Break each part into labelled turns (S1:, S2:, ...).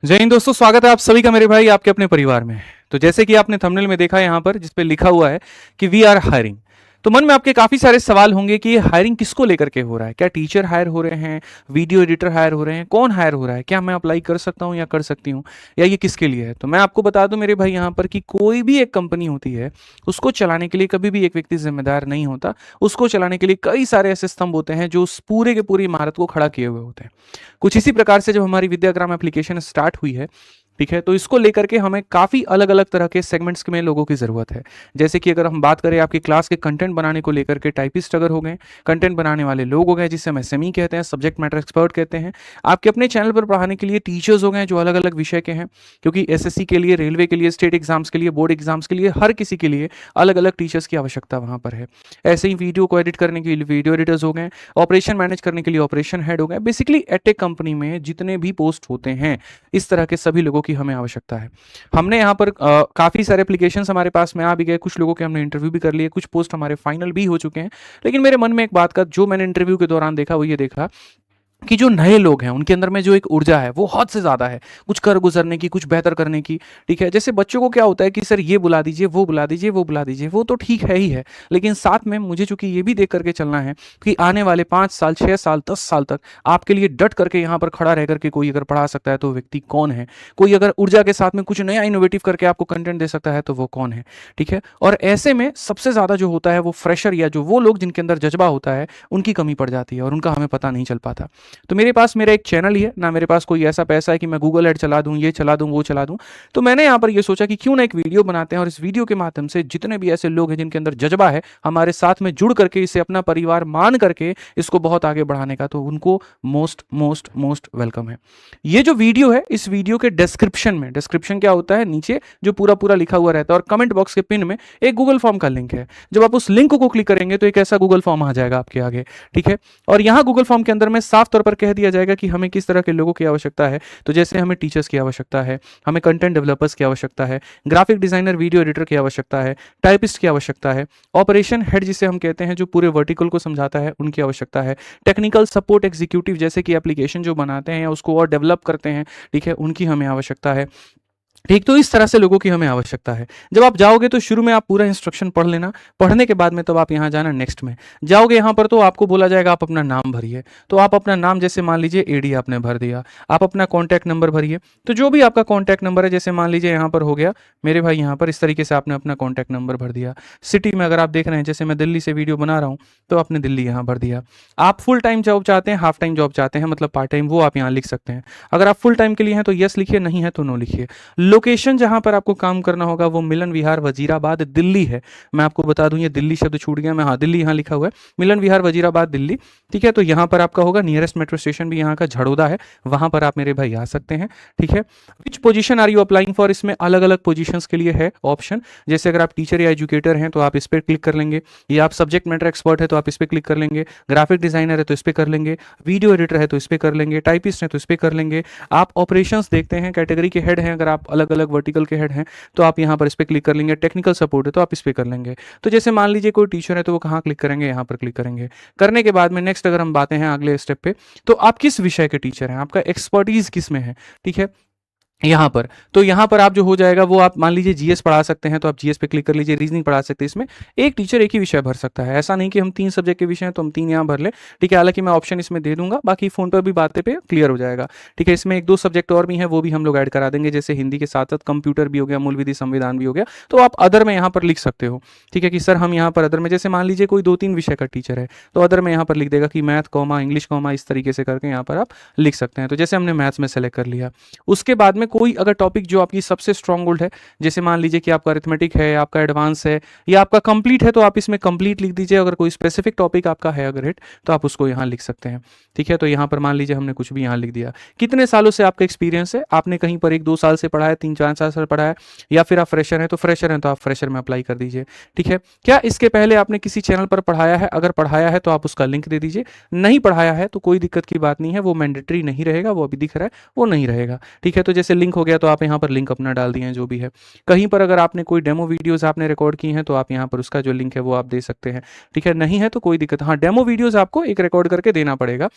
S1: जय हिंद दोस्तों, स्वागत है आप सभी का मेरे भाई आपके अपने परिवार में। तो जैसे कि आपने थंबनेल में देखा यहाँ पर जिस पे लिखा हुआ है कि वी आर हायरिंग, तो मन में आपके काफी सारे सवाल होंगे कि ये हायरिंग किसको लेकर के हो रहा है। क्या टीचर हायर हो रहे हैं, वीडियो एडिटर हायर हो रहे हैं, कौन हायर हो रहा है, क्या मैं अप्लाई कर सकता हूँ या कर सकती हूँ, या ये किसके लिए है। तो मैं आपको बता दूं मेरे भाई यहाँ पर कि कोई भी एक कंपनी होती है, उसको चलाने के लिए कभी भी एक व्यक्ति जिम्मेदार नहीं होता। उसको चलाने के लिए कई सारे ऐसे स्तंभ होते हैं जो उस पूरे के पूरी इमारत को खड़ा किए हुए होते हैं। कुछ इसी प्रकार से जब हमारी विद्याग्राम एप्लीकेशन स्टार्ट हुई है, ठीक है, तो इसको लेकर के हमें काफ़ी अलग अलग तरह के सेगमेंट्स में लोगों की ज़रूरत है। जैसे कि अगर हम बात करें आपकी क्लास के कंटेंट बनाने को लेकर के, टाइपिस्ट अगर हो गए, कंटेंट बनाने वाले लोग हो गए जिसे हम एसएमई कहते हैं, सब्जेक्ट मैटर एक्सपर्ट कहते हैं। आपके अपने चैनल पर पढ़ाने के लिए टीचर्स हो गए जो अलग अलग विषय के हैं, क्योंकि एसएससी के लिए, रेलवे के लिए, स्टेट एग्जाम्स के लिए, बोर्ड एग्जाम्स के लिए, हर किसी के लिए अलग अलग टीचर्स की आवश्यकता वहाँ पर है। ऐसे ही वीडियो को एडिट करने के लिए वीडियो एडिटर्स हो गए, ऑपरेशन मैनेज करने के लिए ऑपरेशन हेड हो गए। बेसिकली एटेक कंपनी में जितने भी पोस्ट होते हैं, इस तरह के सभी लोगों की हमें आवश्यकता है। हमने यहाँ पर काफ़ी सारे एप्लीकेशंस हमारे पास में आ भी गए, कुछ लोगों के हमने इंटरव्यू भी कर लिए, कुछ पोस्ट हमारे फाइनल भी हो चुके हैं। लेकिन मेरे मन में एक बात का जो मैंने इंटरव्यू के दौरान देखा वो ये देखा कि जो नए लोग हैं उनके अंदर में जो एक ऊर्जा है वो हद से ज़्यादा है, कुछ कर गुजरने की, कुछ बेहतर करने की। ठीक है, जैसे बच्चों को क्या होता है कि सर ये बुला दीजिए, वो बुला दीजिए, वो बुला दीजिए, वो तो ठीक है ही है, लेकिन साथ में मुझे चूंकि ये भी देख करके चलना है कि आने वाले 5 साल, 6 साल, 10 साल तक आपके लिए डट करके यहाँ पर खड़ा रह करके कोई अगर पढ़ा सकता है तो वो व्यक्ति कौन है। कोई अगर ऊर्जा के साथ में कुछ नया इनोवेटिव करके आपको कंटेंट दे सकता है तो वो कौन है। ठीक है, और ऐसे में सबसे ज़्यादा जो होता है वो फ्रेशर या जो वो लोग जिनके अंदर जज्बा होता है उनकी कमी पड़ जाती है और उनका हमें पता नहीं चल पाता। तो मेरे पास मेरा एक चैनल ही है ना, मेरे पास कोई ऐसा पैसा है कि मैं गूगल ऐड चला दूं, ये चला दूं, वो चला दूं। तो मैंने यहाँ पर ये सोचा कि क्यों ना एक वीडियो बनाते हैं और इस वीडियो के माध्यम से जितने भी ऐसे लोग हैं जिनके अंदर जज्बा है, हमारे साथ में जुड़ करके इसे अपना परिवार मान करके इसको बहुत आगे बढ़ाने का, तो उनको मोस्ट मोस्ट मोस्ट वेलकम है। ये जो वीडियो है, इस वीडियो के डिस्क्रिप्शन में, डिस्क्रिप्शन क्या होता है, नीचे जो पूरा पूरा लिखा हुआ रहता है, और कमेंट बॉक्स के पिन में एक गूगल फॉर्म का लिंक है। जब आप उस लिंक को क्लिक करेंगे तो एक ऐसा गूगल फॉर्म आ जाएगा आपके आगे। ठीक है, और यहाँ गूगल फॉर्म के अंदर में साफ तौर पर कह दिया जाएगा कि हमें किस तरह के लोगों की आवश्यकता है। तो जैसे हमें टीचर्स की आवश्यकता है, हमें कंटेंट डेवलपर्स की आवश्यकता है, ग्राफिक डिजाइनर, वीडियो एडिटर की आवश्यकता है, टाइपिस्ट की आवश्यकता है, ऑपरेशन हेड जिसे हम कहते हैं जो पूरे वर्टिकल को समझाता है, उनकी आवश्यकता है, टेक्निकल सपोर्ट एग्जीक्यूटिव जैसे कि एप्लीकेशन जो बनाते हैं या उसको और डेवलप करते हैं, ठीक है, उनकी हमें आवश्यकता है। ठीक, तो इस तरह से लोगों की हमें आवश्यकता है। जब आप जाओगे तो शुरू में आप पूरा इंस्ट्रक्शन पढ़ लेना, पढ़ने के बाद में तब आप यहाँ जाना नेक्स्ट में जाओगे। यहाँ पर तो आपको बोला जाएगा आप अपना नाम भरिए, तो आप अपना नाम जैसे मान लीजिए एडी आपने भर दिया, आप अपना कॉन्टैक्ट नंबर भरिए। तो जो भी आपका कॉन्टैक्ट नंबर है, जैसे मान लीजिए यहाँ पर हो गया मेरे भाई, यहाँ पर इस तरीके से आपने अपना कॉन्टैक्ट नंबर भर दिया। सिटी में अगर आप देख रहे हैं, जैसे मैं दिल्ली से वीडियो बना रहा हूँ तो आपने दिल्ली यहाँ भर दिया। आप फुल टाइम जॉब चाहते हैं, हाफ टाइम जॉब चाहते हैं, मतलब पार्ट टाइम, वो आप यहाँ लिख सकते हैं। अगर आप फुल टाइम के लिए हैं तो यस लिखिए, नहीं है तो नो लिखिए। लोकेशन जहां पर आपको काम करना होगा वो मिलन विहार वजीराबाद दिल्ली है। मैं आपको बता दूं, ये दिल्ली शब्द छूट गया, मैं हाँ दिल्ली यहाँ लिखा हुआ है, मिलन विहार वजीराबाद दिल्ली। ठीक है, तो यहाँ पर आपका होगा नियरेस्ट मेट्रो स्टेशन भी यहाँ का झड़ोदा है, वहां पर आप मेरे भाई आ सकते हैं। ठीक है, which position are you applying for, इसमें अलग अलग पोजीशंस के लिए है ऑप्शन। जैसे अगर आप टीचर या एजुकेटर हैं तो आप इस पर क्लिक कर लेंगे, या आप सब्जेक्ट मैटर एक्सपर्ट है तो आप इस पर क्लिक कर लेंगे, ग्राफिक डिजाइनर है तो इस पर कर लेंगे, वीडियो एडिटर है तो इस पर कर लेंगे, टाइपिस्ट है तो इस पर कर लेंगे। आप ऑपरेशंस देखते हैं, कैटेगरी के हेड हैं, अगर आप अलग अलग वर्टिकल के हेड हैं तो आप यहाँ पर इस पर क्लिक कर लेंगे, टेक्निकल सपोर्ट है तो आप इस पर कर लेंगे। तो जैसे मान लीजिए कोई टीचर है तो वो कहाँ क्लिक करेंगे, यहाँ पर क्लिक करेंगे। करने के बाद में नेक्स्ट अगर हम बातें हैं अगले स्टेप पे, तो आप किस विषय के टीचर हैं, आपका एक्सपर्टीज किस में है। ठीक है, यहाँ पर, तो यहाँ पर आप जो हो जाएगा वो आप मान लीजिए जीएस पढ़ा सकते हैं तो आप जीएस पे क्लिक कर लीजिए, रीजनिंग पढ़ा सकते हैं। इसमें एक टीचर एक ही विषय भर सकता है, ऐसा नहीं कि हम 3 सब्जेक्ट के विषय हैं तो हम 3 यहाँ भर ले। ठीक है, हालांकि मैं ऑप्शन इसमें दे दूंगा, बाकी फोन पर भी बातें पे क्लियर हो जाएगा। ठीक है, इसमें 1-2 सब्जेक्ट और भी हैं, वो भी हम लोग ऐड करा देंगे, जैसे हिंदी के साथ साथ कंप्यूटर भी हो गया, मूल विधि, संविधान भी हो गया, तो आप अदर में यहाँ पर लिख सकते हो। ठीक है, कि सर हम यहाँ पर अदर में, जैसे मान लीजिए कोई 2-3 विषय का टीचर है तो अदर में यहाँ पर लिख देगा कि मैथ कॉमा इंग्लिश कॉमा, इस तरीके से करके यहाँ पर आप लिख सकते हैं। तो जैसे हमने मैथ्स में सेलेक्ट कर लिया, उसके बाद में कोई अगर टॉपिक जो आपकी सबसे स्ट्रांग होल्ड है, जैसे मान लीजिए कि आपका अरिथमेटिक है, आपका एडवांस है, या आपका कंप्लीट है, तो आप इसमें कंप्लीट लिख दीजिए। अगर कोई स्पेसिफिक टॉपिक आपका है अगर हिट, तो आप उसको यहाँ लिख सकते हैं। ठीक है, तो यहाँ पर मान लीजिए हमने कुछ भी यहाँ लिख दिया। कितने सालों से आपका एक्सपीरियंस है, आपने कहीं पर 1-2 साल से पढ़ा है, 3-4 साल से पढ़ा है, या फिर आप फ्रेशर हैं, तो फ्रेशर हैं तो आप फ्रेशर में अप्लाई कर दीजिए। ठीक है, क्या इसके पहले आपने किसी चैनल पर पढ़ाया है, अगर पढ़ाया है तो आप उसका लिंक दे दीजिए। नहीं पढ़ाया है तो कोई दिक्कत की बात नहीं है, वो मैंडेटरी नहीं रहेगा, वो अभी दिख रहा है वो नहीं रहेगा। ठीक है, तो जैसे लिंक हो गया तो आप यहाँ पर लिंक अपना डाल दिए जो भी है। कहीं पर अगर आपने कोई डेमो वीडियोस आपने रिकॉर्ड की हैं तो आप यहाँ पर उसका जो लिंक है वो आप दे सकते हैं। ठीक है, नहीं है तो कोई दिक्कत, हाँ डेमो वीडियोस आपको एक रिकॉर्ड करके देना पड़ेगा।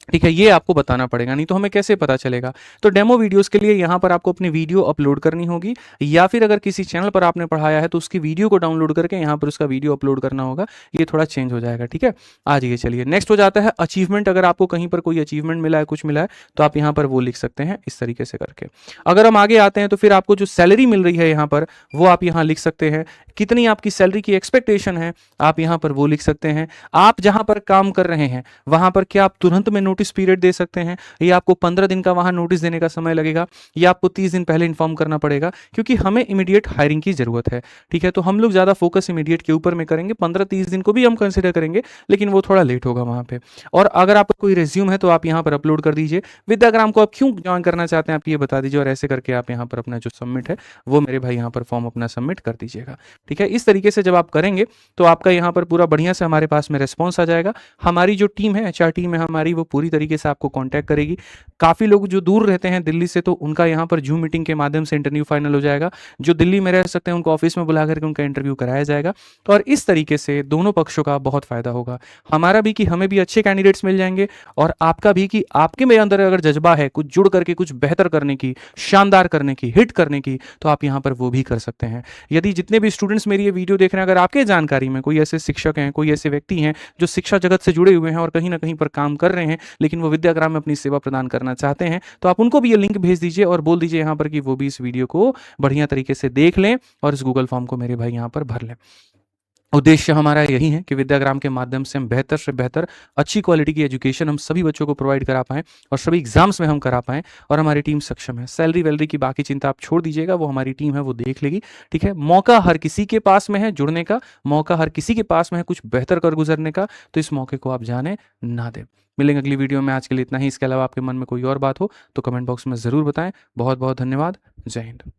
S1: ठीक है, ये आपको बताना पड़ेगा, नहीं तो हमें कैसे पता चलेगा। तो डेमो वीडियोस के लिए यहाँ पर आपको अपनी वीडियो अपलोड करनी होगी, या फिर अगर किसी चैनल पर आपने पढ़ाया है तो उसकी वीडियो को डाउनलोड करके यहाँ पर उसका वीडियो अपलोड करना होगा। ये थोड़ा चेंज हो जाएगा। ठीक है, आ जाइए, चलिए नेक्स्ट हो जाता है अचीवमेंट। अगर आपको कहीं पर कोई अचीवमेंट मिला है, कुछ मिला है, तो आप यहाँ पर वो लिख सकते हैं इस तरीके से करके। अगर हम आगे आते हैं तो फिर आपको जो सैलरी मिल रही है यहाँ पर, वो आप यहाँ लिख सकते हैं। कितनी आपकी सैलरी की एक्सपेक्टेशन है, आप यहाँ पर वो लिख सकते हैं। आप जहाँ पर काम कर रहे हैं वहाँ पर क्या आप तुरंत में नोटिस पीरियड दे सकते हैं, या आपको 15 दिन का वहाँ नोटिस देने का समय लगेगा, या आपको 30 दिन पहले इन्फॉर्म करना पड़ेगा, क्योंकि हमें इमीडिएट हायरिंग की जरूरत है। ठीक है, तो हम लोग ज़्यादा फोकस इमीडिएट के ऊपर में करेंगे। 15-30 दिन को भी हम कंसिडर करेंगे, लेकिन वो थोड़ा लेट होगा वहाँ पे। और अगर आपका कोई रिज्यूम है तो आप यहाँ पर अपलोड कर दीजिए। विद्याग्राम को आप क्यों ज्वाइन करना चाहते हैं आप ये बता दीजिए, और ऐसे करके आप यहाँ पर अपना जो सबमिट है वो मेरे भाई यहाँ पर फॉर्म अपना सबमिट कर दीजिएगा। ठीक है, इस तरीके से जब आप करेंगे तो आपका यहाँ पर पूरा बढ़िया से हमारे पास में रिस्पॉन्स आ जाएगा। हमारी जो टीम है, HR टीम है हमारी, वो पूरी तरीके से आपको कांटेक्ट करेगी। काफ़ी लोग जो दूर रहते हैं दिल्ली से, तो उनका यहाँ पर जूम मीटिंग के माध्यम से इंटरव्यू फाइनल हो जाएगा। जो दिल्ली में रह सकते हैं उनको ऑफिस में बुला करके उनका इंटरव्यू कराया जाएगा। और इस तरीके से दोनों पक्षों का बहुत फायदा होगा, हमारा भी कि हमें भी अच्छे कैंडिडेट्स मिल जाएंगे, और आपका भी कि आपके मेरे अंदर अगर जज्बा है कुछ जुड़ करके कुछ बेहतर करने की, शानदार करने की, हिट करने की, तो आप यहाँ पर वो भी कर सकते हैं। यदि जितने भी स्टूडेंट्स मेरी ये वीडियो देख रहे हैं, अगर आपके जानकारी में कोई ऐसे शिक्षक हैं, कोई ऐसे व्यक्ति हैं जो शिक्षा जगत से जुड़े हुए हैं और कहीं ना कहीं पर काम कर रहे हैं, लेकिन वो विद्याग्राम में अपनी सेवा प्रदान करना चाहते हैं, तो आप उनको भी ये लिंक भेज दीजिए और बोल दीजिए यहाँ पर कि वो भी इस वीडियो को बढ़िया तरीके से देख लें और इस गूगल फॉर्म को मेरे भाई यहाँ पर भर लें। उद्देश्य हमारा यही है कि विद्याग्राम के माध्यम से हम बेहतर से बेहतर अच्छी क्वालिटी की एजुकेशन हम सभी बच्चों को प्रोवाइड करा पाएं, और सभी एग्जाम्स में हम करा पाएं, और हमारी टीम सक्षम है। सैलरी वैलरी की बाकी चिंता आप छोड़ दीजिएगा, वो हमारी टीम है, वो देख लेगी। ठीक है, मौका हर किसी के पास में है जुड़ने का, मौका हर किसी के पास में है कुछ बेहतर कर गुजरने का, तो इस मौके को आप जाने ना दें। मिलेंगे अगली वीडियो में, आज के लिए इतना ही। इसके अलावा आपके मन में कोई और बात हो तो कमेंट बॉक्स में ज़रूर बताएं। बहुत बहुत धन्यवाद। जय हिंद।